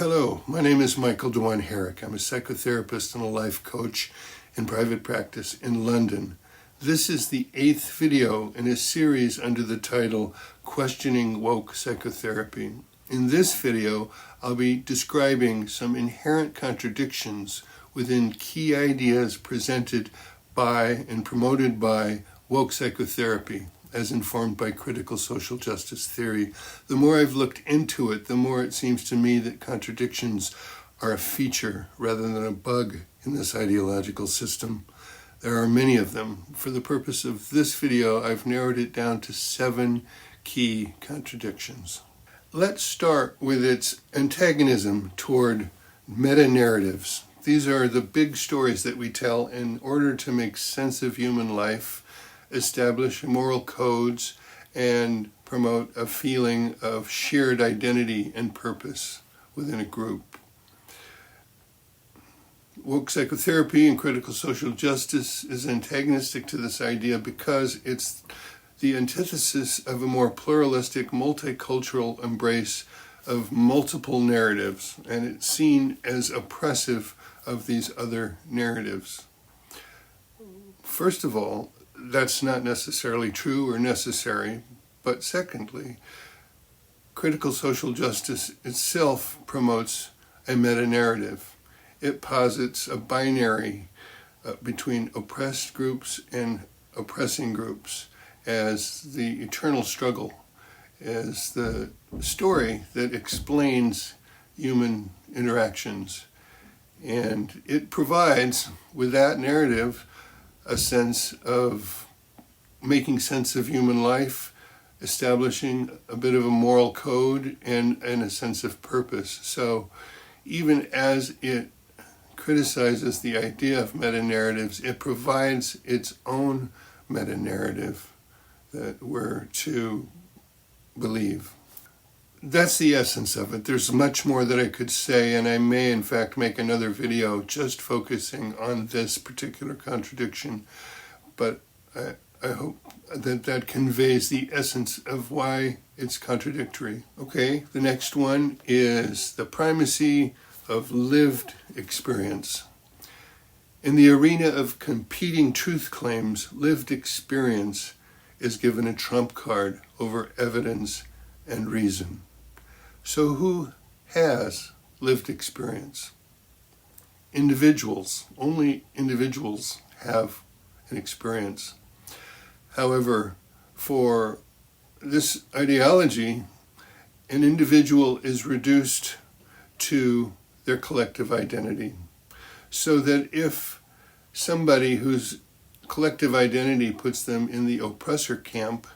Hello, my name is Michael Dewan Herrick. I'm a psychotherapist and a life coach in private practice in London. This is the 8th video in a series under the title Questioning Woke Psychotherapy. In this video, I'll be describing some inherent contradictions within key ideas presented by and promoted by woke psychotherapy, as informed by critical social justice theory. The more I've looked into it, the more it seems to me that contradictions are a feature rather than a bug in this ideological system. There are many of them. For the purpose of this video, I've narrowed it down to 7 key contradictions. Let's start with its antagonism toward meta-narratives. These are the big stories that we tell in order to make sense of human life, establish moral codes, and promote a feeling of shared identity and purpose within a group. Woke psychotherapy and critical social justice is antagonistic to this idea because it's the antithesis of a more pluralistic, multicultural embrace of multiple narratives, and it's seen as oppressive of these other narratives. First of all, that's not necessarily true or necessary, but secondly, critical social justice itself promotes a meta-narrative. It posits a binary between oppressed groups and oppressing groups as the eternal struggle, as the story that explains human interactions. And it provides, with that narrative, a sense of making sense of human life, establishing a bit of a moral code, and a sense of purpose. So even as it criticizes the idea of meta-narratives, it provides its own meta-narrative that we're to believe. That's the essence of it. There's much more that I could say, and I may in fact make another video just focusing on this particular contradiction, but I hope that conveys the essence of why it's contradictory. Okay, the next one is the primacy of lived experience. In the arena of competing truth claims, lived experience is given a trump card over evidence and reason. So who has lived experience? Individuals. Only individuals have an experience. However, for this ideology, an individual is reduced to their collective identity. So that if somebody whose collective identity puts them in the oppressor camp,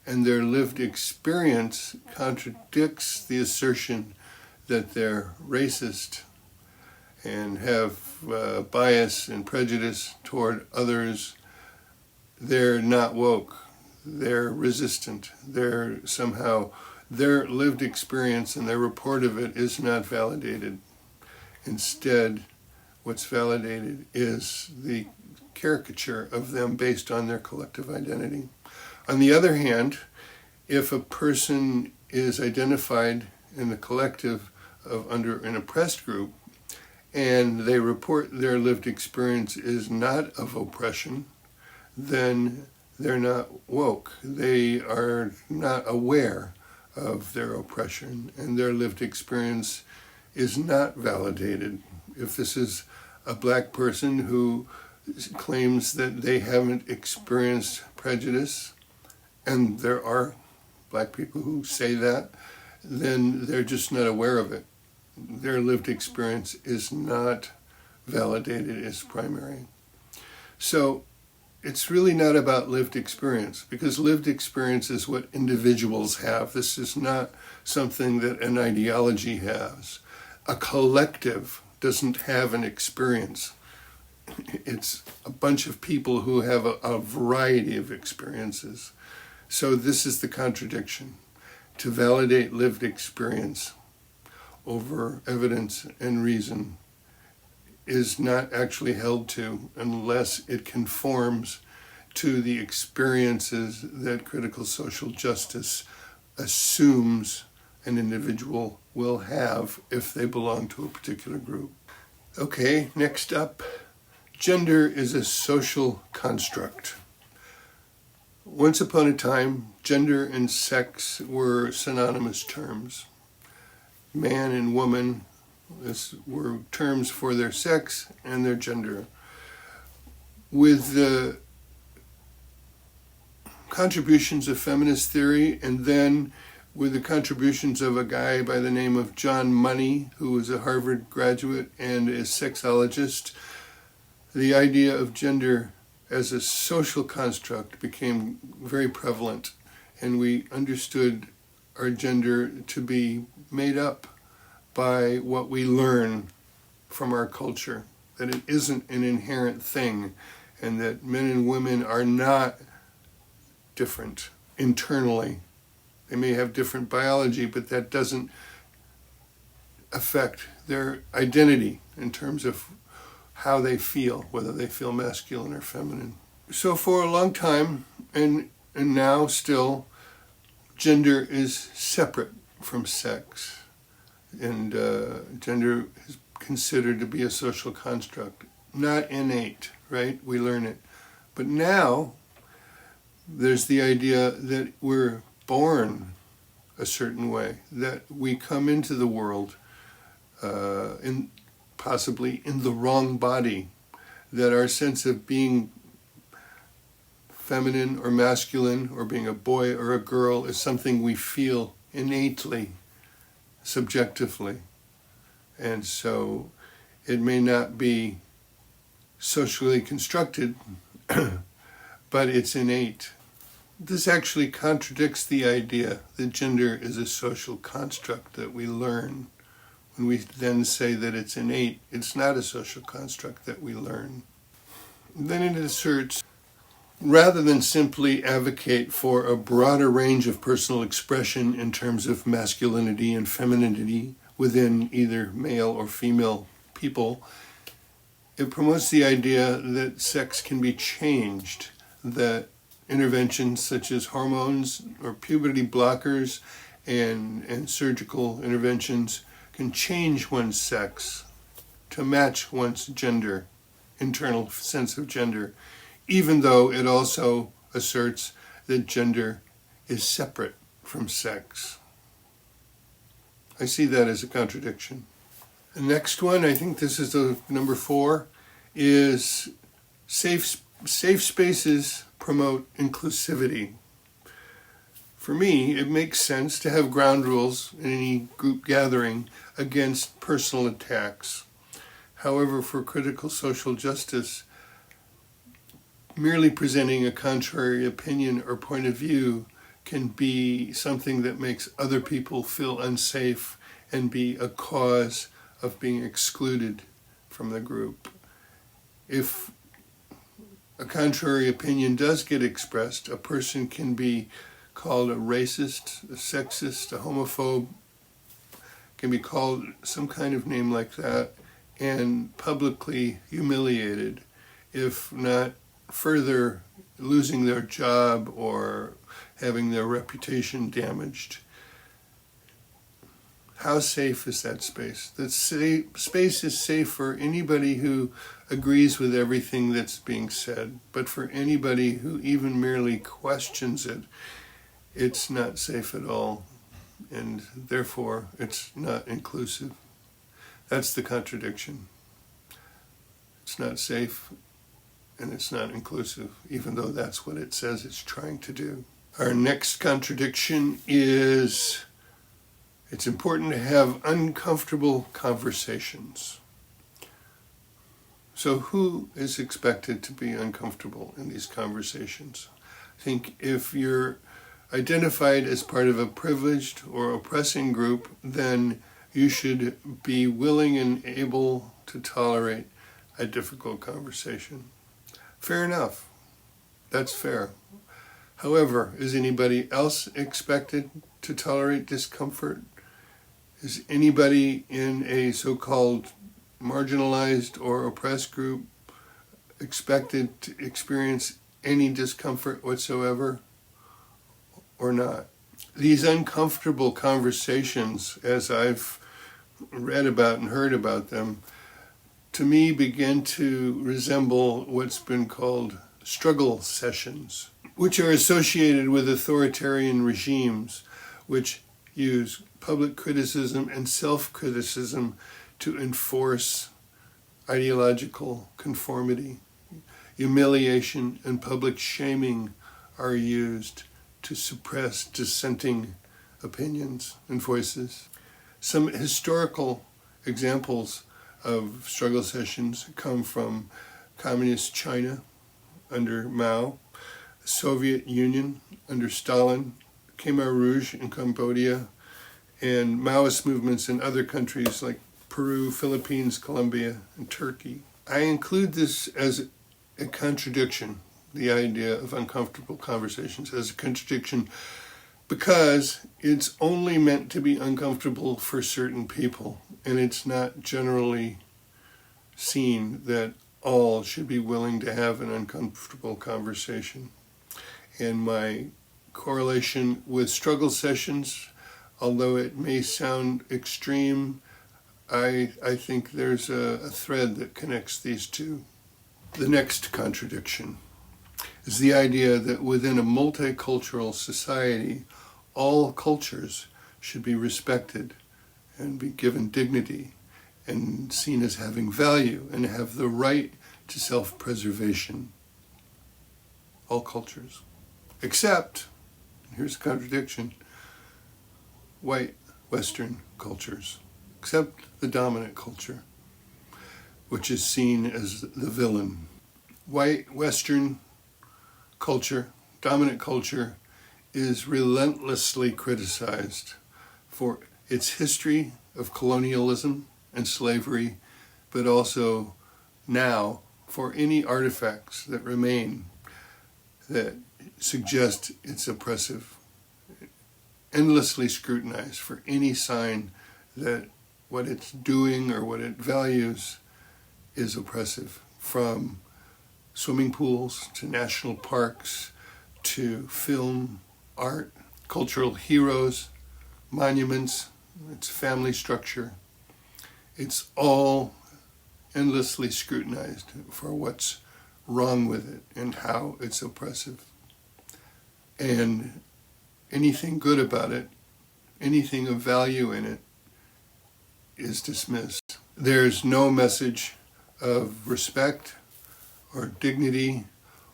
and their lived experience contradicts the assertion that they're racist and have bias and prejudice toward others, they're not woke, they're resistant, they're somehow, their lived experience and their report of it is not validated. Instead, what's validated is the caricature of them based on their collective identity. On the other hand, if a person is identified in the collective of under an oppressed group and they report their lived experience is not of oppression, then they're not woke. They are not aware of their oppression and their lived experience is not validated. If this is a black person who claims that they haven't experienced prejudice, and there are black people who say that, then they're just not aware of it. Their lived experience is not validated as primary. So it's really not about lived experience, because lived experience is what individuals have. This is not something that an ideology has. A collective doesn't have an experience. It's a bunch of people who have a variety of experiences. So this is the contradiction. To validate lived experience over evidence and reason is not actually held to unless it conforms to the experiences that critical social justice assumes an individual will have if they belong to a particular group. Okay, next up, gender is a social construct. Once upon a time, gender and sex were synonymous terms. Man and woman were terms for their sex and their gender. With the contributions of feminist theory, and then with the contributions of a guy by the name of John Money, who was a Harvard graduate and a sexologist, the idea of gender as a social construct became very prevalent, and we understood our gender to be made up by what we learn from our culture, that it isn't an inherent thing, and that men and women are not different internally. They may have different biology, but that doesn't affect their identity in terms of how they feel, whether they feel masculine or feminine. So for a long time, and now still, gender is separate from sex. And gender is considered to be a social construct, not innate, right? We learn it. But now, there's the idea that we're born a certain way, that we come into the world possibly in the wrong body, that our sense of being feminine or masculine or being a boy or a girl is something we feel innately, subjectively. And so it may not be socially constructed, but it's innate. This actually contradicts the idea that gender is a social construct that we learn. When we then say that it's innate, it's not a social construct that we learn. Then it asserts, rather than simply advocate for a broader range of personal expression in terms of masculinity and femininity within either male or female people, it promotes the idea that sex can be changed, that interventions such as hormones or puberty blockers and surgical interventions can change one's sex to match one's gender, internal sense of gender, even though it also asserts that gender is separate from sex. I see that as a contradiction. The next one, I think this is the number 4, is safe spaces promote inclusivity. For me, it makes sense to have ground rules in any group gathering against personal attacks. However, for critical social justice, merely presenting a contrary opinion or point of view can be something that makes other people feel unsafe and be a cause of being excluded from the group. If a contrary opinion does get expressed, a person can be called a racist, a sexist, a homophobe, can be called some kind of name like that, and publicly humiliated, if not further losing their job or having their reputation damaged. How safe is that space? That space is safe for anybody who agrees with everything that's being said, but for anybody who even merely questions it, it's not safe at all, and therefore it's not inclusive. That's the contradiction. It's not safe, and it's not inclusive, even though that's what it says it's trying to do. Our next contradiction is, it's important to have uncomfortable conversations. So who is expected to be uncomfortable in these conversations? I think if you're identified as part of a privileged or oppressing group, then you should be willing and able to tolerate a difficult conversation. Fair enough. That's fair. However, is anybody else expected to tolerate discomfort? Is anybody in a so-called marginalized or oppressed group expected to experience any discomfort whatsoever or not? These uncomfortable conversations, as I've read about and heard about them, to me begin to resemble what's been called struggle sessions, which are associated with authoritarian regimes, which use public criticism and self-criticism to enforce ideological conformity. Humiliation and public shaming are used to suppress dissenting opinions and voices. Some historical examples of struggle sessions come from Communist China under Mao, the Soviet Union under Stalin, Khmer Rouge in Cambodia, and Maoist movements in other countries like Peru, Philippines, Colombia, and Turkey. I include this as a contradiction, the idea of uncomfortable conversations as a contradiction, because it's only meant to be uncomfortable for certain people, and it's not generally seen that all should be willing to have an uncomfortable conversation. And my correlation with struggle sessions, although it may sound extreme, I think there's a thread that connects these two. The next contradiction is the idea that within a multicultural society, all cultures should be respected and be given dignity and seen as having value and have the right to self-preservation. All cultures. Except, here's a contradiction, white Western cultures. Except the dominant culture, which is seen as the villain. White Western culture, dominant culture, is relentlessly criticized for its history of colonialism and slavery, but also now for any artifacts that remain that suggest it's oppressive. Endlessly scrutinized for any sign that what it's doing or what it values is oppressive, from swimming pools to national parks to film, art, cultural heroes, monuments, its family structure. It's all endlessly scrutinized for what's wrong with it and how it's oppressive. And anything good about it, anything of value in it, is dismissed. There's no message of respect or dignity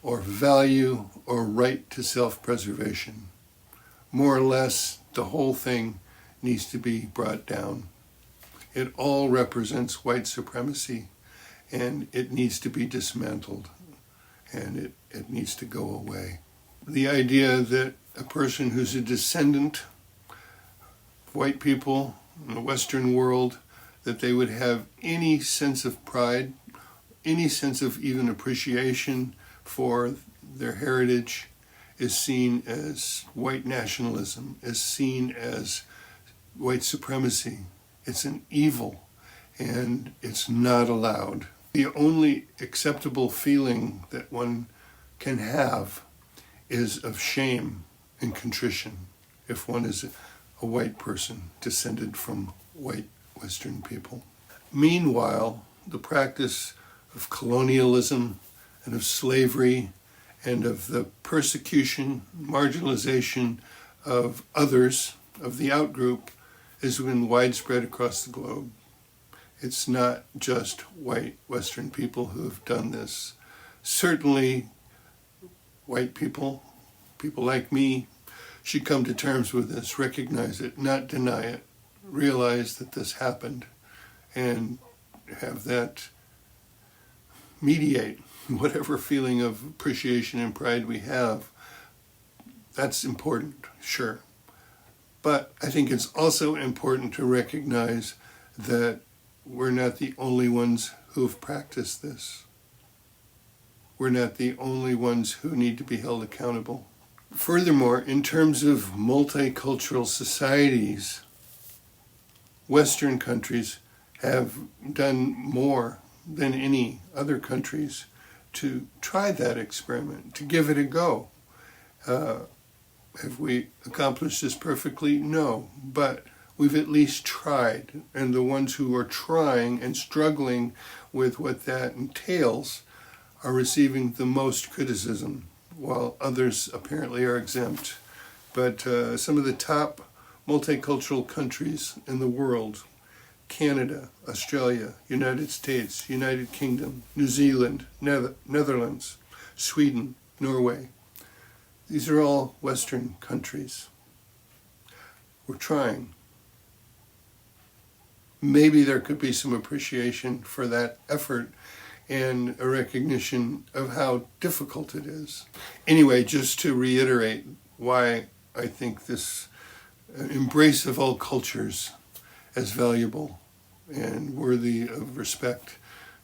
or value or right to self-preservation. More or less, the whole thing needs to be brought down. It all represents white supremacy, and it needs to be dismantled, and it needs to go away. The idea that a person who's a descendant of white people in the Western world, that they would have any sense of pride, any sense of even appreciation for their heritage, is seen as white nationalism, is seen as white supremacy. It's an evil, and it's not allowed. The only acceptable feeling that one can have is of shame and contrition if one is a white person descended from white Western people. Meanwhile, the practice of colonialism and of slavery and of the persecution, marginalization of others, of the outgroup, has been widespread across the globe. It's not just white Western people who have done this. Certainly, white people, people like me, should come to terms with this, recognize it, not deny it, realize that this happened, and have that mediate whatever feeling of appreciation and pride we have. That's important, sure. But I think it's also important to recognize that we're not the only ones who've practiced this. We're not the only ones who need to be held accountable. Furthermore, in terms of multicultural societies, Western countries have done more than any other countries to try that experiment, to give it a go. Have we accomplished this perfectly? No, but we've at least tried, and the ones who are trying and struggling with what that entails are receiving the most criticism, while others apparently are exempt. But some of the top multicultural countries in the world, Canada, Australia, United States, United Kingdom, New Zealand, Netherlands, Sweden, Norway, these are all Western countries. We're trying. Maybe there could be some appreciation for that effort and a recognition of how difficult it is. Anyway, just to reiterate why I think this embrace of all cultures as valuable and worthy of respect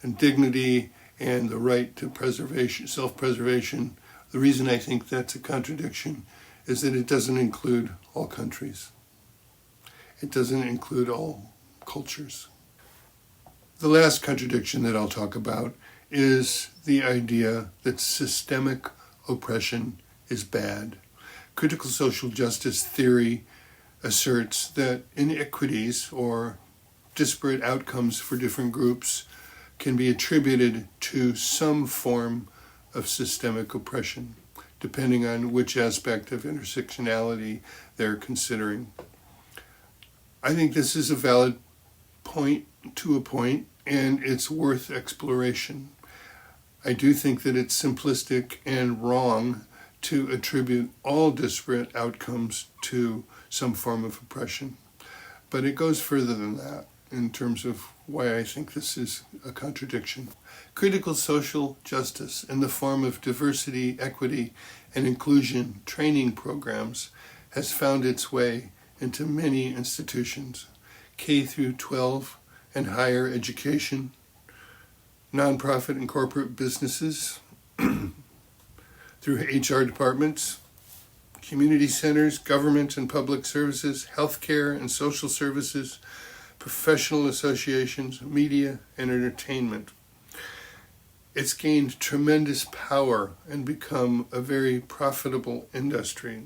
and dignity and the right to preservation, self-preservation. The reason I think that's a contradiction is that it doesn't include all countries. It doesn't include all cultures. The last contradiction that I'll talk about is the idea that systemic oppression is bad. Critical social justice theory asserts that inequities or disparate outcomes for different groups can be attributed to some form of systemic oppression, depending on which aspect of intersectionality they're considering. I think this is a valid point to a point, and it's worth exploration. I do think that it's simplistic and wrong to attribute all disparate outcomes to some form of oppression. But it goes further than that in terms of why I think this is a contradiction. Critical social justice in the form of diversity, equity, and inclusion training programs has found its way into many institutions, K through 12 and higher education, nonprofit and corporate businesses, through HR departments, community centers, government and public services, healthcare and social services, professional associations, media, and entertainment. It's gained tremendous power and become a very profitable industry.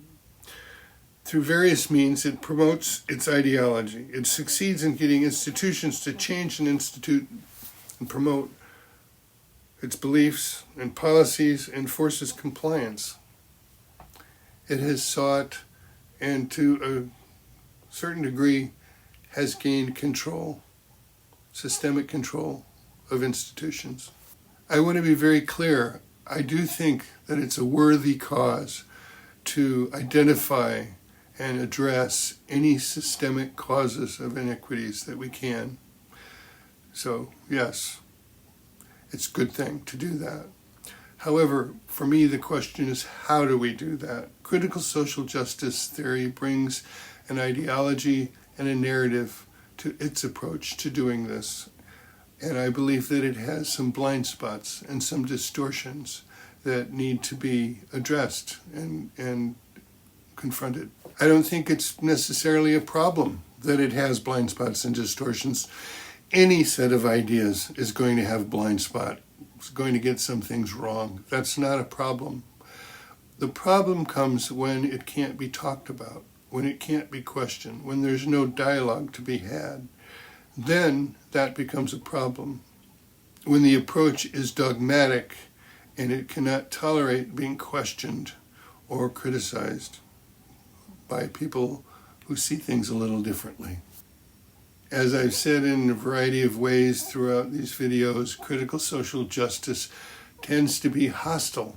Through various means, it promotes its ideology. It succeeds in getting institutions to change and institute and promote its beliefs and policies and forces compliance. It has sought and to a certain degree has gained control, systemic control of institutions. I want to be very clear. I do think that it's a worthy cause to identify and address any systemic causes of inequities that we can. So, yes, it's a good thing to do that. However, for me, the question is, how do we do that? Critical social justice theory brings an ideology and a narrative to its approach to doing this. And I believe that it has some blind spots and some distortions that need to be addressed and confronted. I don't think it's necessarily a problem that it has blind spots and distortions. Any set of ideas is going to have blind spot. It's going to get some things wrong. That's not a problem. The problem comes when it can't be talked about, when it can't be questioned, when there's no dialogue to be had. Then that becomes a problem. When the approach is dogmatic and it cannot tolerate being questioned or criticized by people who see things a little differently. As I've said in a variety of ways throughout these videos, critical social justice tends to be hostile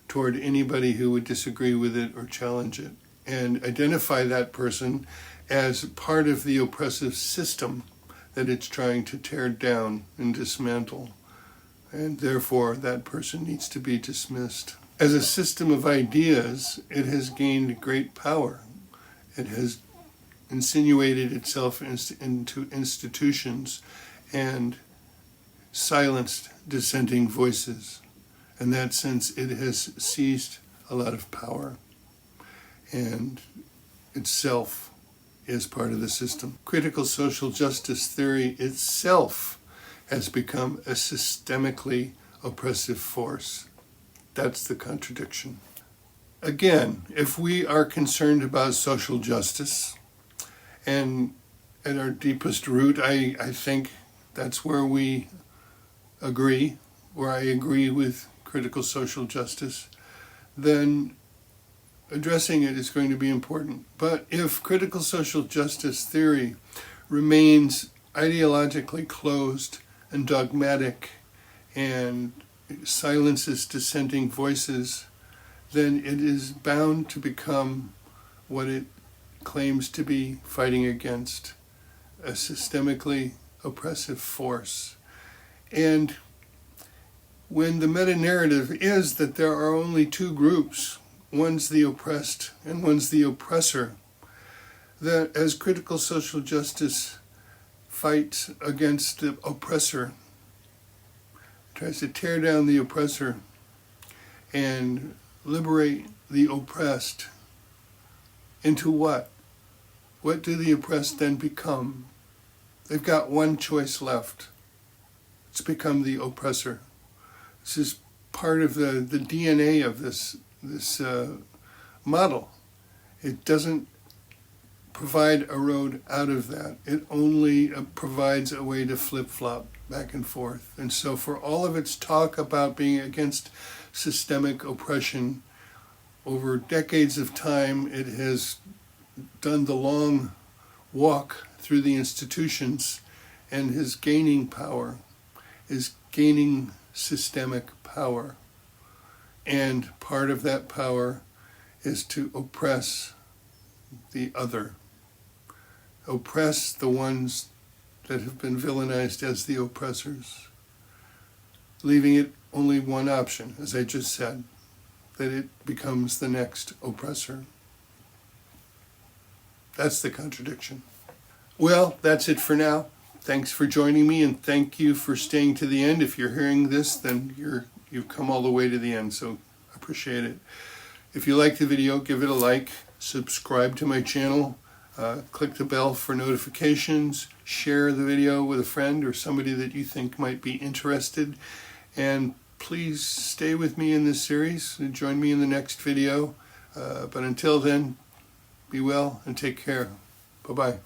toward anybody who would disagree with it or challenge it, and identify that person as part of the oppressive system that it's trying to tear down and dismantle, and therefore that person needs to be dismissed. As a system of ideas, it has gained great power. It has insinuated itself into institutions and silenced dissenting voices. In that sense, it has seized a lot of power, and itself is part of the system. Critical social justice theory itself has become a systemically oppressive force. That's the contradiction. Again, if we are concerned about social justice, and at our deepest root, I think that's where we agree, where I agree with critical social justice, then addressing it is going to be important. But if critical social justice theory remains ideologically closed and dogmatic and silences dissenting voices, then it is bound to become what it claims to be fighting against, a systemically oppressive force. And when the meta-narrative is that there are only two groups, one's the oppressed and one's the oppressor, that as critical social justice fights against the oppressor, tries to tear down the oppressor and liberate the oppressed, into what? What do the oppressed then become? They've got one choice left. It's become the oppressor. This is part of the DNA of this model. It doesn't provide a road out of that. It only provides a way to flip-flop back and forth. And so for all of its talk about being against systemic oppression, over decades of time, it has done the long walk through the institutions and is gaining power, is gaining systemic power. And part of that power is to oppress the other, oppress the ones that have been villainized as the oppressors, leaving it only one option, as I just said, that it becomes the next oppressor. That's the contradiction. Well, that's it for now. Thanks for joining me, and thank you for staying to the end. If you're hearing this, then you've come all the way to the end, so I appreciate it. If you like the video, give it a like, subscribe to my channel, click the bell for notifications, share the video with a friend or somebody that you think might be interested, and please stay with me in this series and join me in the next video. But until then, be well and take care. Bye-bye.